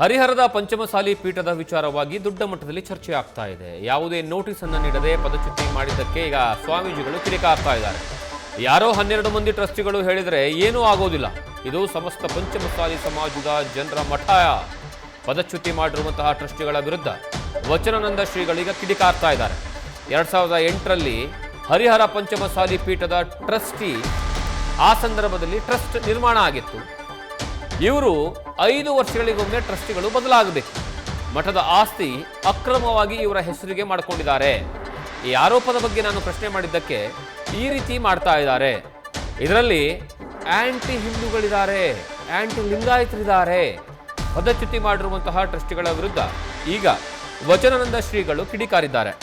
ಹರಿಹರದ ಪಂಚಮಸಾಲಿ ಪೀಠದ ವಿಚಾರವಾಗಿ ದೊಡ್ಡ ಮಟ್ಟದಲ್ಲಿ ಚರ್ಚೆ ಆಗ್ತಾ ಇದೆ. ಯಾವುದೇ ನೋಟಿಸ್ ಅನ್ನು ನೀಡದೆ ಪದಚ್ಯುತಿ ಮಾಡಿದ್ದಕ್ಕೆ ಈಗ ಸ್ವಾಮೀಜಿಗಳು ಕಿಡಿಕಾರ್ತಾ ಇದ್ದಾರೆ. ಯಾರೋ 12 ಮಂದಿ ಟ್ರಸ್ಟಿಗಳು ಹೇಳಿದರೆ ಏನೂ ಆಗೋದಿಲ್ಲ. ಇದು ಸಮಸ್ತ ಪಂಚಮಸಾಲಿ ಸಮಾಜದ ಜನರ ಮಠ. ಪದಚ್ಯುತಿ ಮಾಡಿರುವಂತಹ ಟ್ರಸ್ಟಿಗಳ ವಿರುದ್ಧ ವಚನಾನಂದ ಶ್ರೀಗಳೀಗ ಕಿಡಿಕಾರ್ತಾ ಇದ್ದಾರೆ. 2008ರಲ್ಲಿ ಹರಿಹರ ಪಂಚಮಸಾಲಿ ಪೀಠದ ಟ್ರಸ್ಟಿ ಆ ಸಂದರ್ಭದಲ್ಲಿ ಟ್ರಸ್ಟ್ ನಿರ್ಮಾಣ ಆಗಿತ್ತು. ಇವರು 5 ವರ್ಷಗಳಿಗೊಮ್ಮೆ ಟ್ರಸ್ಟಿಗಳು ಬದಲಾಗಬೇಕು. ಮಠದ ಆಸ್ತಿ ಅಕ್ರಮವಾಗಿ ಇವರ ಹೆಸರಿಗೆ ಮಾಡಿಕೊಂಡಿದ್ದಾರೆ. ಈ ಆರೋಪದ ಬಗ್ಗೆ ನಾನು ಪ್ರಶ್ನೆ ಮಾಡಿದ್ದಕ್ಕೆ ಈ ರೀತಿ ಮಾಡ್ತಾ ಇದ್ದಾರೆ. ಇದರಲ್ಲಿ ಆಂಟಿ ಹಿಂದೂಗಳಿದ್ದಾರೆ, ಆಂಟಿ ಲಿಂಗಾಯತರಿದ್ದಾರೆ. ಪದಚ್ಯುತಿ ಮಾಡಿರುವಂತಹ ಟ್ರಸ್ಟಿಗಳ ವಿರುದ್ಧ ಈಗ ವಚನಾನಂದ ಶ್ರೀಗಳು ಕಿಡಿಕಾರಿದ್ದಾರೆ.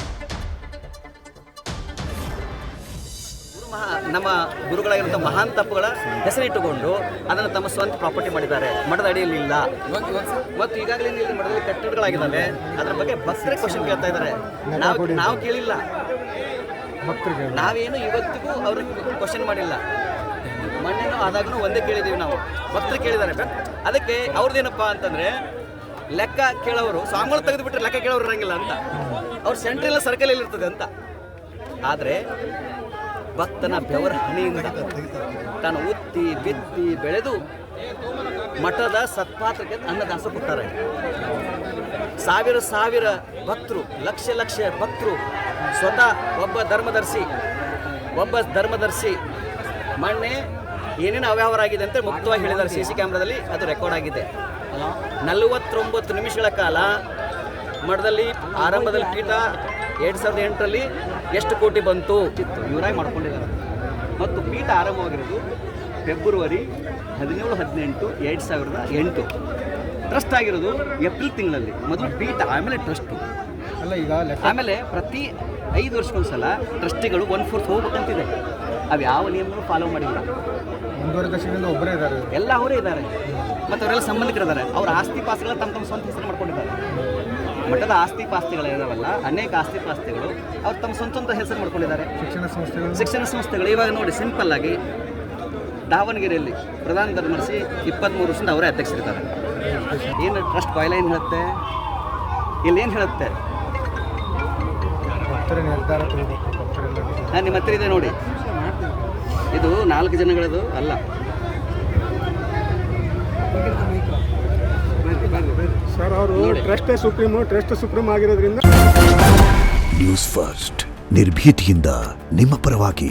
ನಮ್ಮ ಗುರುಗಳಾಗಿರುವಂಥ ಮಹಾನ್ ತಪ್ಪುಗಳ ಹೆಸರಿಟ್ಟುಕೊಂಡು ಅದನ್ನು ತಮ್ಮ ಸ್ವಂತ ಪ್ರಾಪರ್ಟಿ ಮಾಡಿದ್ದಾರೆ. ಮಠದ ಅಡಿಯಲ್ಲಿ ಇಲ್ಲ. ಮತ್ತು ಈಗಾಗಲೇ ಇಲ್ಲಿ ಮಠದಲ್ಲಿ ಕಟ್ಟಡಗಳಾಗಿದ್ದಾವೆ. ಅದರ ಬಗ್ಗೆ ಭಕ್ತರೇ ಕ್ವಶನ್ ಕೇಳ್ತಾ ಇದ್ದಾರೆ. ನಾವು ಕೇಳಿಲ್ಲ, ನಾವೇನು ಇವತ್ತಿಗೂ ಅವ್ರಿಗೆ ಕ್ವಶನ್ ಮಾಡಿಲ್ಲ. ಮಣ್ಣೇನೋ ಆದಾಗೂ ಒಂದೇ ಕೇಳಿದ್ದೀವಿ ನಾವು. ಭಕ್ತರು ಕೇಳಿದ್ದಾರೆ. ಅದಕ್ಕೆ ಅವ್ರದ್ದೇನಪ್ಪ ಅಂತಂದರೆ ಲೆಕ್ಕ ಕೇಳೋರು ಸ್ವಾಮಿಗಳು ತೆಗೆದುಬಿಟ್ರೆ ಲೆಕ್ಕ ಕೇಳೋರು ಇರಂಗಿಲ್ಲ ಅಂತ. ಅವ್ರ ಸೆಂಟ್ರಲ್ ಸರ್ಕಲಲ್ಲಿ ಇರ್ತದೆ ಅಂತ. ಆದರೆ ಭಕ್ತನ ಬೆವರ ಹಣಿಯಿಂದ ತಾನು ಉತ್ತಿ ಬಿತ್ತಿ ಬೆಳೆದು ಮಠದ ಸತ್ಪಾತ್ರಕ್ಕೆ ಅನ್ನದಾಸ ಕೊಟ್ಟಾರೆ. ಸಾವಿರ ಭಕ್ತರು, ಲಕ್ಷ ಭಕ್ತರು, ಸ್ವತಃ ಒಬ್ಬ ಧರ್ಮದರ್ಶಿ ಮೊನ್ನೆ ಏನೇನು ಅವ್ಯವಹಾರ ಆಗಿದೆ ಅಂತ ಮುಕ್ತವಾಗಿ ಹೇಳಿದ್ದಾರೆ. CC ಕ್ಯಾಮ್ರಾದಲ್ಲಿ ಅದು ರೆಕಾರ್ಡ್ ಆಗಿದೆ. 49 ನಿಮಿಷಗಳ ಕಾಲ ಮಠದಲ್ಲಿ ಆರಂಭದಲ್ಲಿ ಪೀಠ 2008ರಲ್ಲಿ ಎಷ್ಟು ಕೋಟಿ ಬಂತು ಇವರಾಗಿ ಮಾಡ್ಕೊಂಡಿದ್ದಾರೆ. ಮತ್ತು ಪೀಠ ಆರಂಭವಾಗಿರೋದು ಫೆಬ್ರವರಿ 17-18-2008. ಟ್ರಸ್ಟ್ ಆಗಿರೋದು ಏಪ್ರಿಲ್ ತಿಂಗಳಲ್ಲಿ. ಮೊದಲು ಪೀಠ, ಆಮೇಲೆ ಟ್ರಸ್ಟು. ಆಮೇಲೆ ಪ್ರತಿ 5 ವರ್ಷಕ್ಕೊಂದ್ಸಲ ಟ್ರಸ್ಟಿಗಳು 1/4 ಹೋಗ್ಬೇಕಂತಿದೆ. ಅವು ಯಾವ ನಿಯಮಗಳು ಫಾಲೋ ಮಾಡಿಲ್ಲ. 1.5 ದಶಕದಿಂದ ಒಬ್ಬರೇ ಇದ್ದಾರೆ. ಎಲ್ಲ ಅವರೇ ಇದ್ದಾರೆ. ಮತ್ತು ಅವರೆಲ್ಲ ಸಂಬಂಧಿಕರಿದ್ದಾರೆ. ಅವರ ಆಸ್ತಿ ಪಾಸ್ತಿಗಳ ತಮ್ಮ ಸ್ವಂತ ಹೆಸರು ಮಾಡ್ಕೊಂಡಿದ್ದಾರೆ. ಮಠದ ಆಸ್ತಿ ಪಾಸ್ತಿಗಳಿದಾವಲ್ಲ, ಅನೇಕ ಆಸ್ತಿ ಪಾಸ್ತಿಗಳು ಅವ್ರು ತಮ್ಮ ಸ್ವಂತ ಹೆಸರು ಮಾಡ್ಕೊಂಡಿದ್ದಾರೆ. ಶಿಕ್ಷಣ ಸಂಸ್ಥೆಗಳು ಇವಾಗ ನೋಡಿ, ಸಿಂಪಲ್ ಆಗಿ ದಾವಣಗೆರೆಯಲ್ಲಿ ಪ್ರಧಾನ ಧರ್ಮದರ್ಶಿ 23 ವರ್ಷದಿಂದ ಅವರೇ ಅಧ್ಯಕ್ಷರಿದ್ದಾರೆ. ಏನು ಟ್ರಸ್ಟ್ ಬಾಯ್ಲೈನ್ ಹೇಳುತ್ತೆ, ಇಲ್ಲೇನು ಹೇಳುತ್ತೆ? ನಿಮ್ಮ ಹತ್ರ ಇದೆ ನೋಡಿ. ಇದು 4 ಜನಗಳದು ಅಲ್ಲ. ಸರ್, ಅವರು ಟ್ರಸ್ಟ್ ಸುಪ್ರೀಂ ಆಗಿರೋದ್ರಿಂದ ನ್ಯೂಸ್ ಫಸ್ಟ್ ನಿರ್ಭೀತಿಯಿಂದ ನಿಮ್ಮ ಪರವಾಗಿ.